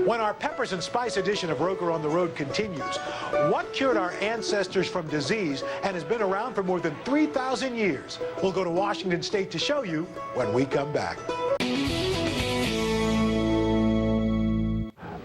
When our Peppers and Spice edition of Roker on the Road continues, what cured our ancestors from disease and has been around for more than 3,000 years? We'll go to Washington State to show you when we come back.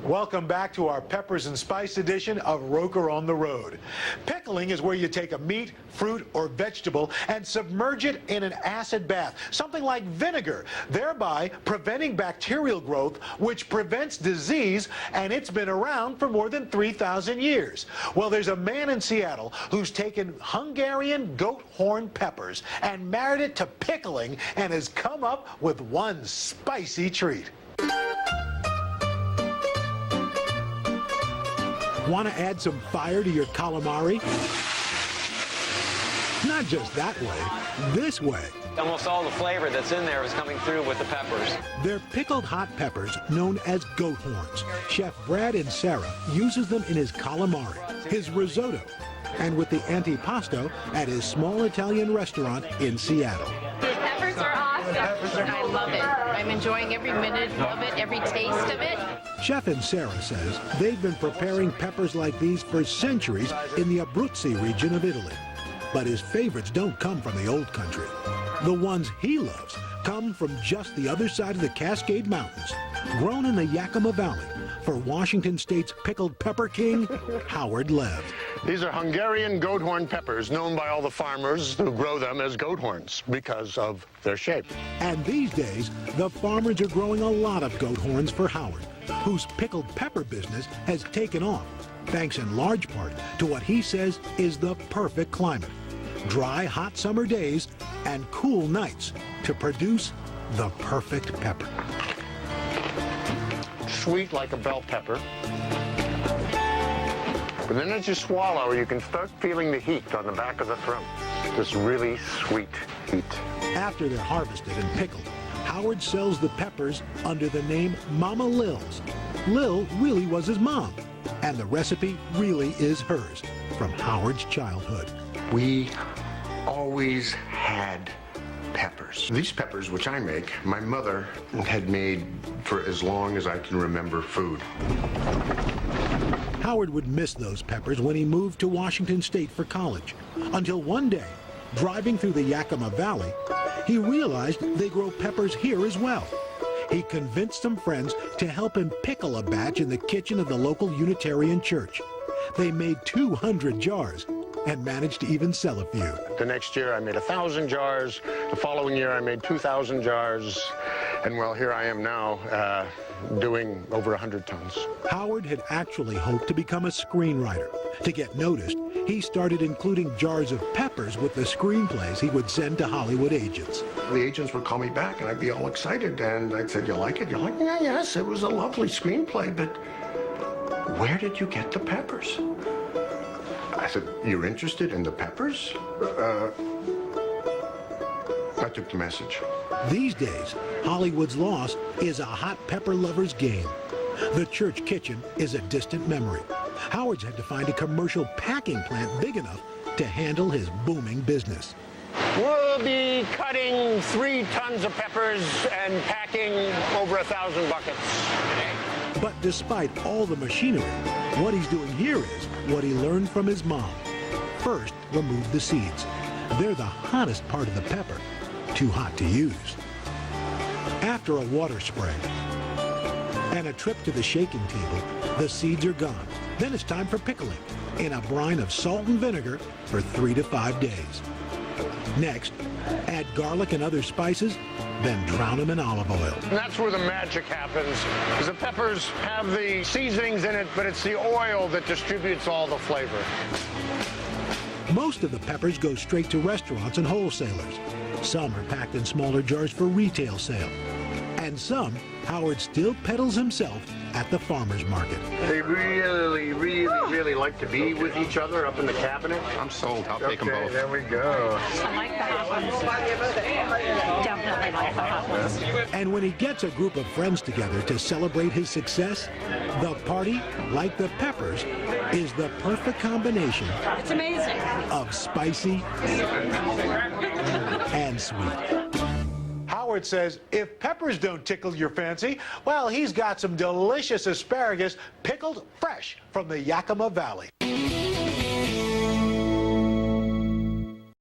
Welcome back to our Peppers and Spice edition of Roker on the Road. Pickling is where you take a meat, fruit, or vegetable and submerge it in an acid bath, something like vinegar, thereby preventing bacterial growth, which prevents disease, and it's been around for more than 3,000 years. Well, there's a man in Seattle who's taken Hungarian goat horn peppers and married it to pickling and has come up with one spicy treat. Want to add some fire to your calamari? Not just that way, this way. Almost all the flavor that's in there is coming through with the peppers. They're pickled hot peppers known as goat horns. Chef Brad in Sarah uses them in his calamari, his risotto, and with the antipasto at his small Italian restaurant in Seattle. The peppers are awesome. I love it. I'm enjoying every minute of it, every taste of it. Chef in Sarah says they've been preparing peppers like these for centuries in the Abruzzi region of Italy. But his favorites don't come from the old country. The ones he loves come from just the other side of the Cascade Mountains, grown in the Yakima Valley for Washington State's pickled pepper king, Howard Lev. These are Hungarian goat horn peppers, known by all the farmers who grow them as goat horns because of their shape. And these days, the farmers are growing a lot of goat horns for Howard, whose pickled pepper business has taken off, thanks in large part to what he says is the perfect climate. Dry, hot summer days and cool nights to produce the perfect pepper. Sweet like a bell pepper. But then as you swallow, you can start feeling the heat on the back of the throat. This really sweet heat. After they're harvested and pickled, Howard sells the peppers under the name Mama Lil's. Lil really was his mom, and the recipe really is hers from Howard's childhood. We always had peppers. These peppers, which I make, my mother had made for as long as I can remember food. Howard would miss those peppers when he moved to Washington State for college, until one day, driving through the Yakima Valley, he realized they grow peppers here as well. He convinced some friends to help him pickle a batch in the kitchen of the local Unitarian church. They made 200 jars and managed to even sell a few. The next year I made 1,000 jars. The following year I made 2,000 jars. And well, here I am now doing over 100 tons. Howard had actually hoped to become a screenwriter. To get noticed, he started including jars of peppers with the screenplays he would send to Hollywood agents. The agents would call me back and I'd be all excited and I'd say, "You like it?" You're like, "Yeah, yes, it was a lovely screenplay, but where did you get the peppers?" I said, "You're interested in the peppers?" I took the message. These days, Hollywood's loss is a hot pepper lover's game. The church kitchen is a distant memory. Howard's had to find a commercial packing plant big enough to handle his booming business. We'll be cutting 3 tons of peppers and packing over 1,000 buckets. But despite all the machinery, what he's doing here is what he learned from his mom. First, remove the seeds. They're the hottest part of the pepper, too hot to use. After a water spray and a trip to the shaking table, the seeds are gone. Then it's time for pickling in a brine of salt and vinegar for 3 to 5 days. Next, add garlic and other spices, then drown them in olive oil. And that's where the magic happens, because the peppers have the seasonings in it, but it's the oil that distributes all the flavor. Most of the peppers go straight to restaurants and wholesalers. Some are packed in smaller jars for retail sale. And some, Howard still peddles himself at the farmer's market. They really like to be with each other up in the cabinet. I'm sold. I'll take them both. There we go. I like the hot ones. Definitely like the hot ones. And when he gets a group of friends together to celebrate his success, the party, like the peppers, is the perfect combination. It's amazing. Of spicy and sweet. Howard Howard says if peppers don't tickle your fancy, well, he's got some delicious asparagus pickled fresh from the Yakima Valley.